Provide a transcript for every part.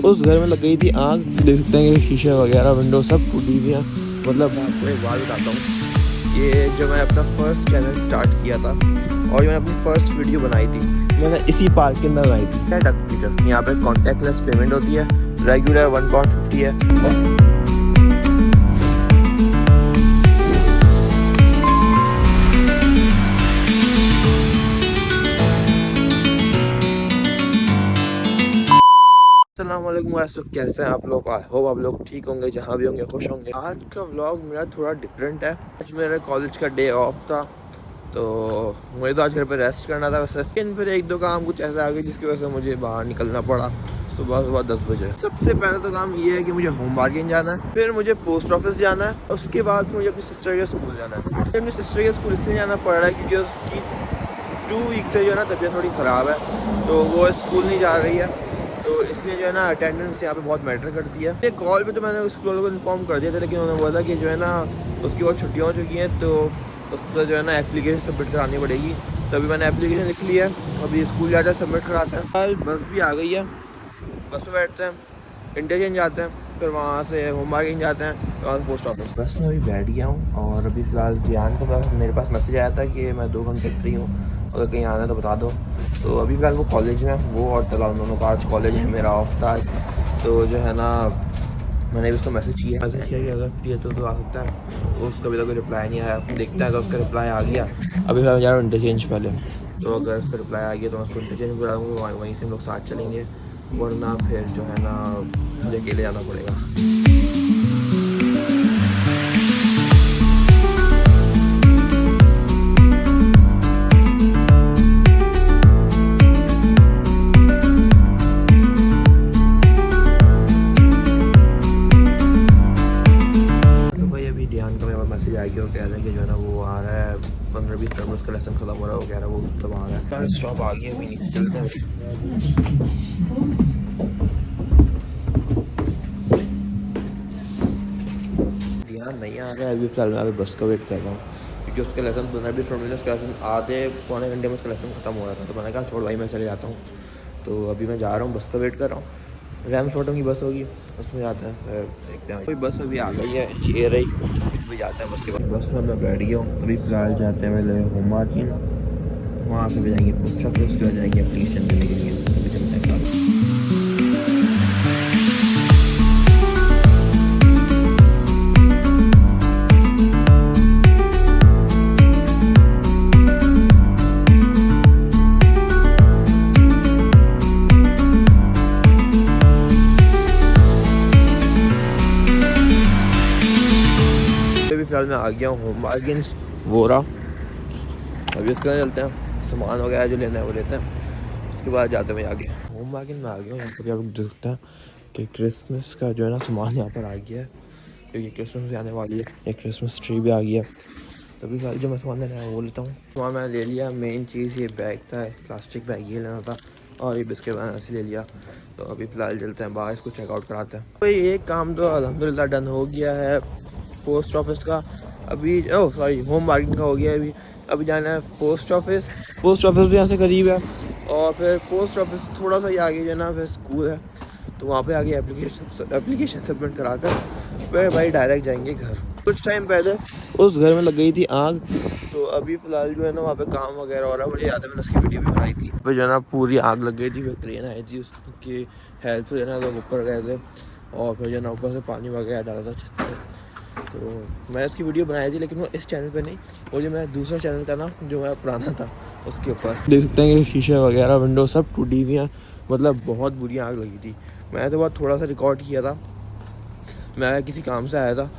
उस घर में लग गई थी आग। देख सकते हैं कि शीशे वगैरह विंडो सब टूटी हुई हैं। मतलब मैं आपको एक बात बताता हूँ, ये जब मैं अपना फर्स्ट चैनल स्टार्ट किया था और मैंने अपनी फर्स्ट वीडियो बनाई थी, मैंने इसी पार्क के अंदर बनाई थी। डक फीचर यहाँ पे कॉन्टैक्टलेस पेमेंट होती है, रेगुलर 1.50 है। अस्सलामुअलैकुम गाइस, तो कैसे हैं आप लोग? आई होप आप लोग ठीक होंगे, जहाँ भी होंगे खुश होंगे। आज का व्लॉग मेरा थोड़ा डिफरेंट है। आज मेरे कॉलेज का डे ऑफ था, तो मुझे तो आज घर पे रेस्ट करना था वैसे, लेकिन फिर एक दो काम कुछ ऐसा आ गया जिसकी वजह से मुझे बाहर निकलना पड़ा सुबह 10 बजे। सबसे पहले तो काम ये है कि मुझे होम मार्केट जाना है, फिर मुझे पोस्ट ऑफिस जाना है, उसके बाद मुझे अपनी सिस्टर के स्कूल जाना है। अपनी सिस्टर के स्कूल इसलिए जाना पड़ रहा है क्योंकि उसकी 2 वीक से जो है ना तबीयत थोड़ी ख़राब है, तो वो स्कूल नहीं जा रही है, तो इसलिए जो है ना अटेंडेंस यहाँ पे बहुत मैटर करती है। एक कॉल पे तो मैंने स्कूल वालों को इन्फॉर्म कर दिया था, लेकिन उन्होंने बोला कि जो है ना उसकी बहुत छुट्टियाँ हो चुकी हैं, तो उस पर जो है ना एप्लीकेशन सबमिट करानी पड़ेगी। तो अभी मैंने एप्लीकेशन लिख लिया है, अभी स्कूल जाकर सबमिट कराते हैं। कल बस भी आ गई है, बस में बैठते हैं, इंटरचेंज जाते हैं, फिर वहाँ से होम मार्केट जाते हैं, तो वहाँ पोस्ट ऑफिस। बस में अभी बैठ गया हूँ और अभी फ़िलहाल ध्यान को मेरे पास मैसेज आया था कि मैं 2 घंटे फ्री हूँ, अगर कहीं आना है तो बता दो। तो अभी फ़िलहाल वो कॉलेज में, वो और तलाल दोनों का आज कॉलेज है, मेरा ऑफ था। तो जो है ना मैंने भी उसको मैसेज किया कि अगर फ्री है तो आ सकता है। तो उसका भी तो कोई रिप्लाई नहीं आया, देखता है अगर उसका रिप्लाई आ गया। अभी मैं जा रहा हूँ इंटरचेंज पहले, तो अगर उसका रिप्लाई आ गया तो मैं उसको इंटरचेंज करा दूँगा, वहीं से हम लोग साथ चलेंगे, वरना फिर जो है ना मुझे अकेले जाना पड़ेगा। मैसेज आ गया, वो कह रहे हैं कि जो है ना वो आ रहा है 15-20 मिनट में, उसका लेसन खत्म हो रहा है, वो कह रहा है वो तब आ रहा है। स्टॉप आ गया, अभी नीचे चलते हैं। ध्यान नहीं आ रहा है अभी फ़िलहाल, मैं अभी बस का वेट कर रहा हूँ क्योंकि उसका लेसन 15-20 मिनट में, उसका लेसन आधे पौने घंटे में उसका लेसन खत्म हो रहा था। तो मैंने कहा छोड़ भाई मैं चले जाता हूँ। तो अभी मैं जा रहा हूँ, बस का वेट कर रहा हूँ। रैम्स ऑटो की बस होगी, उसमें जाता है, देखते हैं। कोई बस अभी आ गई है, ये रही, भी जाता है बस के बाद। बस में मैं बैठ गया हूँ, अभी फ़िलहाल जाते हैं पहले होम मार्केट, वहाँ से भी जाएंगे पोस्ट ऑफिस, उसके बाद जाएंगे एप्लीकेशन देने के लिए। तो चलते हैं फिलहाल मैं आ गया हूँ होम मार्केट, वो रहा। अभी उसके अंदर चलते हैं, सामान वगैरह जो लेना है वो लेते हैं, उसके बाद जाते हैं आगे। होम मार्केट में आ गया हूँ, यहाँ पर आप लोग देख सकते हैं कि क्रिसमस का जो है ना सामान यहाँ पर आ गया है, क्योंकि क्रिसमस भी आने वाली है, एक क्रिसमस ट्री भी आ गया है। तो अभी फिलहाल जो मैं सामान लेना है वो लेता हूँ। सामान मैंने ले लिया, मेन चीज़ ये बैग था, प्लास्टिक बैग ये लेना था, और ये बिस्किट मैंने ऐसे ले लिया। तो अभी फ़िलहाल चलते हैं बाहर, इसको चेकआउट कराते हैं। भाई एक काम तो अल्हम्दुलिल्लाह डन हो गया है पोस्ट ऑफिस का, अभी होम मार्केट का हो गया है। अभी जाना है पोस्ट ऑफिस। पोस्ट ऑफिस भी यहाँ से करीब है, और फिर पोस्ट ऑफिस थोड़ा सा ही आगे जाना फिर स्कूल है, तो वहाँ पे आगे एप्लीकेशन सबमिट करा कर फिर भाई डायरेक्ट जाएंगे घर। कुछ टाइम पहले उस घर में लग गई थी आग, तो अभी फ़िलहाल जो है ना वहाँ पे काम वगैरह हो रहा है। मुझे याद है मैंने उसकी वीडियो भी बनाई थी, फिर जो है ना पूरी आग लग गई थी, फिर ट्रेन आई थी, उसकी हेल्प से जो है ना लोग ऊपर गए थे, और फिर जो है ना ऊपर से पानी वगैरह डाला था छत से। तो मैंने उसकी वीडियो बनाई थी, लेकिन वो इस चैनल पे नहीं, वो जो मेरा दूसरा चैनल था ना, जो मेरा पुराना था, उसके ऊपर। देख सकते हैं कि शीशे वगैरह विंडो सब टूटी हुई हैं, मतलब बहुत बुरी आग लगी थी। मैंने तो बहुत थोड़ा सा रिकॉर्ड किया था, मैं किसी काम से आया था,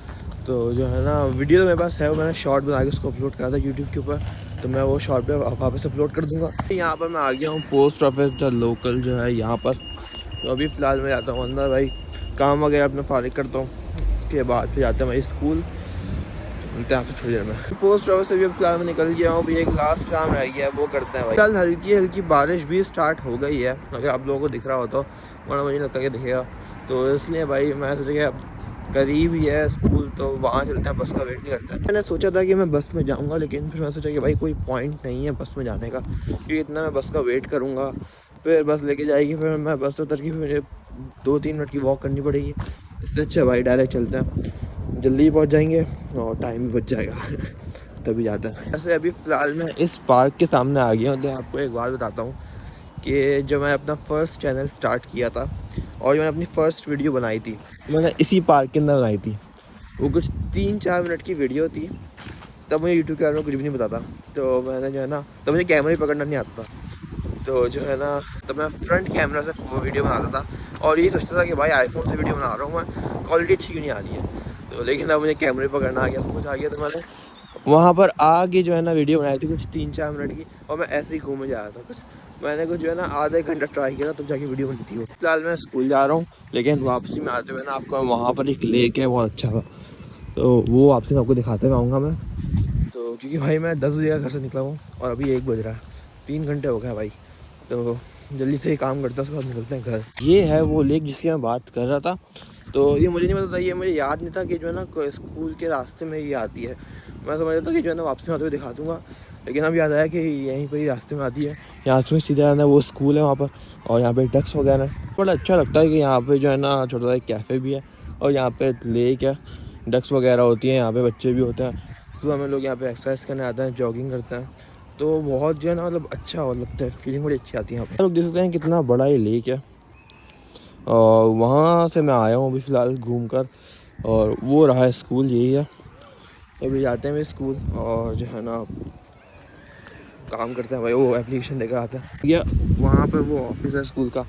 तो जो है ना वीडियो तो मेरे पास है, वो मैंने शॉर्ट बना के उसको अपलोड करा था यूट्यूब के ऊपर, तो मैं वो शॉर्ट पे वापस अपलोड कर दूँगा। यहाँ पर मैं आ गया हूँ पोस्ट ऑफिस द लोकल जो है यहाँ पर। तो अभी फ़िलहाल मैं जाता हूँ अंदर, भाई काम वगैरह अपना फारिग करता हूँ, उसके बाद फिर जाते हैं भाई स्कूल। मिलते हैं आपसे थोड़ी देर में। पोस्ट ऑफिस से भी फिलहाल मैं निकल गया हूँ, अभी एक लास्ट काम रह गया है, वो करते हैं भाई। कल हल्की हल्की बारिश भी स्टार्ट हो गई है, अगर आप लोगों को दिख रहा हो तो, वरना मुझे लगता है कि दिखेगा। तो इसलिए भाई मैं सोचा कि करीब ही है स्कूल, तो वहाँ चलते हैं, बस का वेट नहीं करता है। मैंने सोचा था कि मैं बस में जाऊँगा, लेकिन फिर मैं सोचा कि भाई कोई पॉइंट नहीं है बस में जाने का, क्योंकि इतना मैं बस का वेट करूँगा, फिर बस लेके जाएगी, फिर मैं बस उतर के फिर 2-3 मिनट की वॉक करनी पड़ेगी। इससे अच्छा भाई डायरेक्ट चलते हैं, जल्दी पहुंच जाएंगे और टाइम भी बच जाएगा तभी जाते हैं। वैसे अभी फ़िलहाल मैं इस पार्क के सामने आ गया हूँ। तो आपको एक बात बताता हूँ कि जब मैं अपना फ़र्स्ट चैनल स्टार्ट किया था और मैंने अपनी फ़र्स्ट वीडियो बनाई थी, मैंने इसी पार्क के अंदर बनाई थी। वो कुछ 3-4 मिनट की वीडियो थी। तब मुझे यूट्यूब के बारे में कुछ भी नहीं पता था। तो मैंने जो है ना, तब मुझे कैमरा ही पकड़ना नहीं आता था। तो जो है ना, तब मैं फ्रंट कैमरा से वो वीडियो बनाता था और यही सोचता था कि भाई आईफोन से वीडियो बना रहा हूँ मैं, क्वालिटी अच्छी क्यों नहीं आ रही है। तो लेकिन अब मुझे कैमरे पकड़ना आ गया, सब कुछ आ गया। तो मैंने वहाँ पर आगे जो है ना वीडियो बनाई थी कुछ 3-4 मिनट की, और मैं ऐसे ही घूमे जा रहा था। कुछ मैंने कुछ जो है ना आधा एक घंटा ट्राई किया था, तब जाके वीडियो बनी थी वो। फिलहाल मैं स्कूल जा रहा हूँ, लेकिन वापसी में आते हुए ना आपको वहाँ पर एक लेक है बहुत अच्छा था, तो वो वापसी में आपको दिखाते हुए आऊँगा मैं। तो क्योंकि भाई मैं 10 बजे का घर से निकला हूँ और अभी 1 बज रहा है, 3 घंटे हो गए भाई। तो जल्दी से ही काम करता है, उसके बाद निकलते हैं घर। ये है वो लेक जिसकी मैं बात कर रहा था। तो ये मुझे नहीं पता था, ये मुझे याद नहीं था कि जो है ना स्कूल के रास्ते में ये आती है। मैं समझता था कि जो है ना वापस में आते हुए दिखा दूँगा, लेकिन अब याद आया कि यहीं पर ही रास्ते में आती है। यहाँ से सीधा है ना वो स्कूल है वहाँ पर, और यहाँ पे डक्स वगैरह है। बड़ा अच्छा लगता है कि यहाँ पे जो है ना छोटा सा एक कैफ़े भी है और यहाँ पे लेक है, डक्स वगैरह होती हैं, यहाँ पे बच्चे भी होते हैं। सुबह में लोग यहाँ पे एक्सरसाइज करने आते हैं, जॉगिंग करते हैं। तो बहुत जो है ना मतलब अच्छा लगता है, फीलिंग बड़ी अच्छी आती है यहाँ पे। लोग देख सकते हैं कितना बड़ा ये लेक है, और वहाँ से मैं आया हूँ अभी फ़िलहाल घूम कर, और वो रहा है स्कूल, यही है। अभी जाते हैं स्कूल और जो है ना काम करते हैं भाई। वो एप्लीकेशन लेकर आता है या वहाँ पर वो ऑफिस है स्कूल का,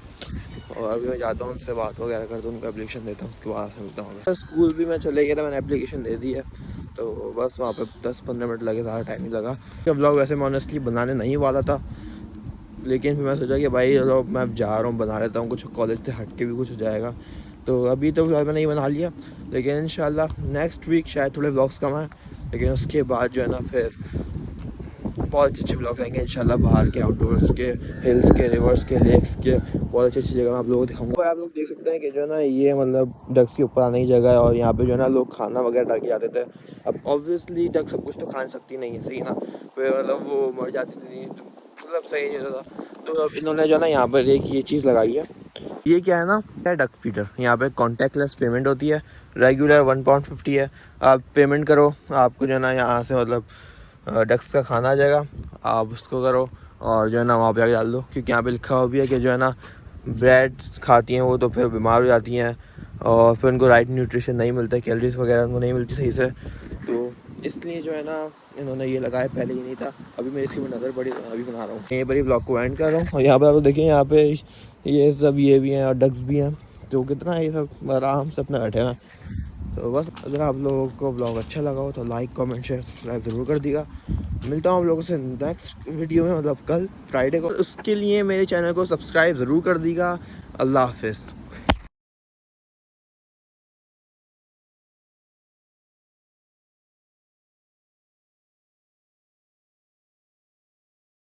और अभी मैं जाता हूँ उनसे बात वगैरह करता हूँ, उनको एप्लीकेशन देता हूँ, उसके बाद से मिलता हूँ। स्कूल भी मैं चले गया था, मैंने एप्लीकेशन दे दी है। तो बस वहाँ पे 10-15 मिनट लगे, ज़्यादा टाइम नहीं लगा। जब ब्लॉग वैसे मैं ऑनेस्टली बनाने नहीं वाला था, लेकिन फिर मैं सोचा कि भाई चलो मैं जा रहा हूँ, बना लेता हूँ, कुछ कॉलेज से हट के भी कुछ हो जाएगा। तो अभी तो फिलहाल मैंने ही बना लिया, लेकिन इंशाल्लाह नेक्स्ट वीक शायद थोड़े ब्लॉग्स कम आए, लेकिन उसके बाद जो है ना फिर बहुत अच्छे अच्छे ब्लॉग आएंगे इंशाल्लाह, बाहर के, आउटडोर्स के, हिल्स के, रिवर्स के, लेक्स के, बहुत अच्छी अच्छी जगह मैं आप लोगों को दिखाऊंगा। और आप लोग देख सकते हैं कि जो है ना ये मतलब डक्स के ऊपर आने की जगह है, और यहाँ पे जो है ना लोग खाना वगैरह डाल के जाते थे। अब ऑब्वियसली डक सब कुछ तो खा सकती नहीं है, सही ना, फिर मतलब वो मर जाती थी, मतलब सही नहीं होता था। तो अब इन्होंने जो है ना यहाँ पर एक ये चीज़ लगाई है। ये क्या है ना, है डक फीडर। यहाँ पे कॉन्टैक्टलेस पेमेंट होती है, रेगुलर £1.50 है। आप पेमेंट करो, आपको जो है ना यहाँ से मतलब डक्स का खाना आ जाएगा, आप उसको करो और जो है ना वहाँ पे आके डाल दो। क्योंकि यहाँ पे लिखा हुआ भी है कि जो है ना ब्रेड खाती हैं वो तो फिर बीमार हो जाती हैं, और फिर उनको राइट न्यूट्रिशन नहीं मिलता, कैलोरीज वगैरह उनको नहीं मिलती सही से। तो इसलिए जो है ना इन्होंने ये लगाया, पहले ही नहीं था। अभी मैं इसकी नज़र पड़ी, अभी बना रहा हूँ। यहीं पर ही ब्लॉग को एंड कर रहा हूँ। और यहाँ पर आप देखिए, यहाँ पे ये सब ये भी हैं और डक्स भी हैं, तो कितना ये सब आराम से अपना बैठे हैं। तो बस अगर आप लोगों को ब्लॉग अच्छा लगा हो तो लाइक, कमेंट, शेयर, सब्सक्राइब ज़रूर कर दिएगा। मिलता हूँ आप लोगों से नेक्स्ट वीडियो में, मतलब कल फ्राइडे को। उसके लिए मेरे चैनल को सब्सक्राइब ज़रूर कर दीजिएगा। अल्लाह हाफिज़।